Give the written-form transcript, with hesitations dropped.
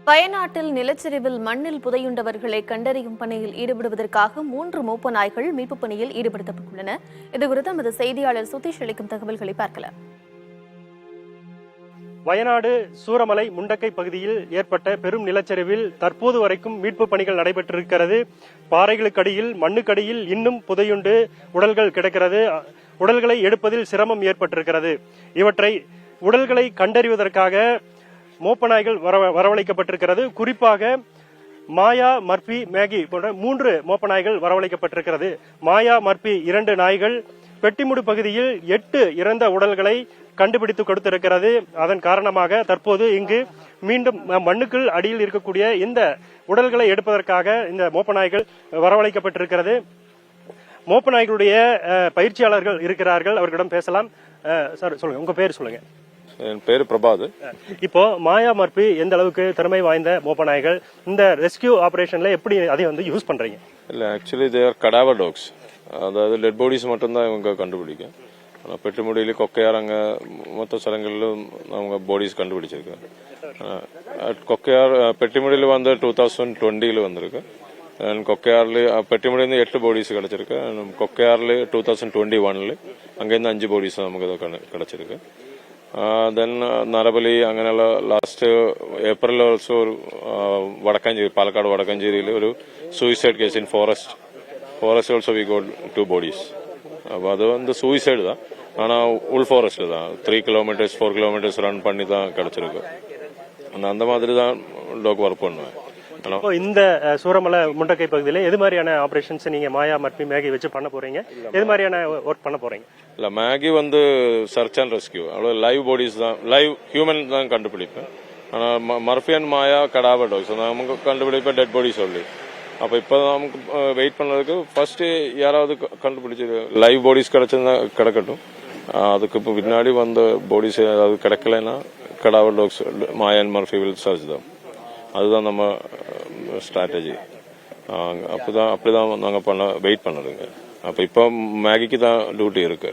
வயநாட்டில் நிலச்சரிவில் மண்ணில் புதையுண்டவர்களை கண்டறியும் பணியில் ஈடுபடுவதற்காக 3 மோப்ப நாய்கள் மீட்புப் பணியில் ஈடுபடுத்தப்பட்டுள்ளன. இதுகுறித்து நமது செய்தியாளர் சுதீஷ் அளிக்கும் தகவல்களை பார்க்கலாம். வயநாடு சூரமலை முண்டக்கை பகுதியில் ஏற்பட்ட பெரும் நிலச்சரிவில் தற்போது வரைக்கும் மீட்புப் பணிகள் நடைபெற்றிருக்கிறது. பாறைகளுக்கடியில் மண்ணுக்கடியில் இன்னும் புதையுண்டு உடல்கள் கிடக்கிறது. உடல்களை எடுப்பதில் சிரமம் ஏற்பட்டிருக்கிறது. இவற்றை உடல்களை கண்டறிவதற்காக மோப்ப நாய்கள் வரவழைக்கப்பட்டிருக்கிறது. குறிப்பாக மாயா, மர்பி, மேகி போன்ற 3 மோப்ப நாய்கள் வரவழைக்கப்பட்டிருக்கிறது. மாயா, மர்பி 2 நாய்கள் பெட்டிமுடு பகுதியில் 8 இறந்த உடல்களை கண்டுபிடித்து கொடுத்திருக்கிறது. அதன் காரணமாக தற்போது இங்கு மீண்டும் மண்ணுக்குள் அடியில் இருக்கக்கூடிய இந்த உடல்களை எடுப்பதற்காக இந்த மோப்ப நாய்கள் வரவழைக்கப்பட்டிருக்கிறது. மோப்ப நாய்களுடைய பயிற்சியாளர்கள் இருக்கிறார்கள், அவர்களிடம் பேசலாம். சார் சொல்லுங்க, உங்க பேர் சொல்லுங்க. என் பேர் பிரபாத். இப்போ மாயா, மர்பி எந்த அளவுக்கு திறமை வாய்ந்த மோப்ப நாய்கள், இந்த ரெஸ்கியூ ஆபரேஷன்ல எப்படி அதை யூஸ் பண்றீங்க? இல்ல, ஆக்சுவலி தேர் கடாவர் டாக்ஸ். அதாவது டெட் பாடிஸ் மட்டும்தான் இவங்க கண்டுபிடிக்கும். ஆனால் பெட்டுமுடியில கொக்கையார் அங்கே மொத்த ஸ்தலங்களிலும் அவங்க பாடிஸ் கண்டுபிடிச்சிருக்கு. கொக்கையார் பெட்டிமுடியில் வந்து 2020 வந்திருக்கு. கொக்கையாரில் பெட்டிமுடியிலிருந்து 8 பாடிஸ் கிடைச்சிருக்கு. கொக்கையாரில் 2021 அங்கேருந்து 5 பாடிஸ் நமக்கு கிடைச்சிருக்கு. தென் നരബലി അങ്ങനെയുള്ള ലാസ്റ്റ് ഏപ്രിൽ ഓൾസോ ഒരു വടക്കാഞ്ചേരി, പാലക്കാട് വടക്കാഞ്ചേരിയിൽ ഒരു suicide case in forest also we got 2 bodies. அப்போ அது வந்து சூசைடு தான், ஆனால் உள் ஃபாரஸ்ட் தான். 3 kilometers 4 kilometers ரன் பண்ணி தான் கிடைச்சிருக்கு. அந்த மாதிரி தான் டாக் ஒர்க் பண்ணுவேன். இந்த சூரமலை முண்டக்கை பகுதியில எது மாதிரியான ஆபரேஷன்ஸ் நீங்க மாயா, மர்பி, மேகி வச்சு பண்ண போறீங்க? எது மாதிரியான ஒர்க் பண்ண போறீங்க? இல்ல, மேகி வந்து சர்ச் அண்ட் ரெஸ்கியூ, அவ்வளவு லைவ் பாடிஸ் தான், லைவ் ஹியூமன் தான் கண்டுபிடிப்பேன். ஆனா Murphy and Maya cadaver dogs நமக்கு கண்டுபிடிப்பேன் டெட் பாடி சொல்லி. அப்ப இப்ப நமக்கு வெயிட் பண்ணதுக்கு ஃபர்ஸ்ட் யாராவது கண்டுபிடிச்சு லைவ் பாடிஸ் கிடைச்சா கிடைக்கட்டும். அதுக்கு இப்போ பின்னாடி வந்த பாடிஸ் ஏதாவது கிடைக்கலன்னா cadaver dogs Maya and Murphy will search தான். அதுதான் நம்ம ஸ்ட்ராட்டஜி. அப்படிதான் நாங்கள் வெயிட் பண்ணதுங்க. அப்போ இப்போ மேகிக்கு தான் டியூட்டி இருக்கு.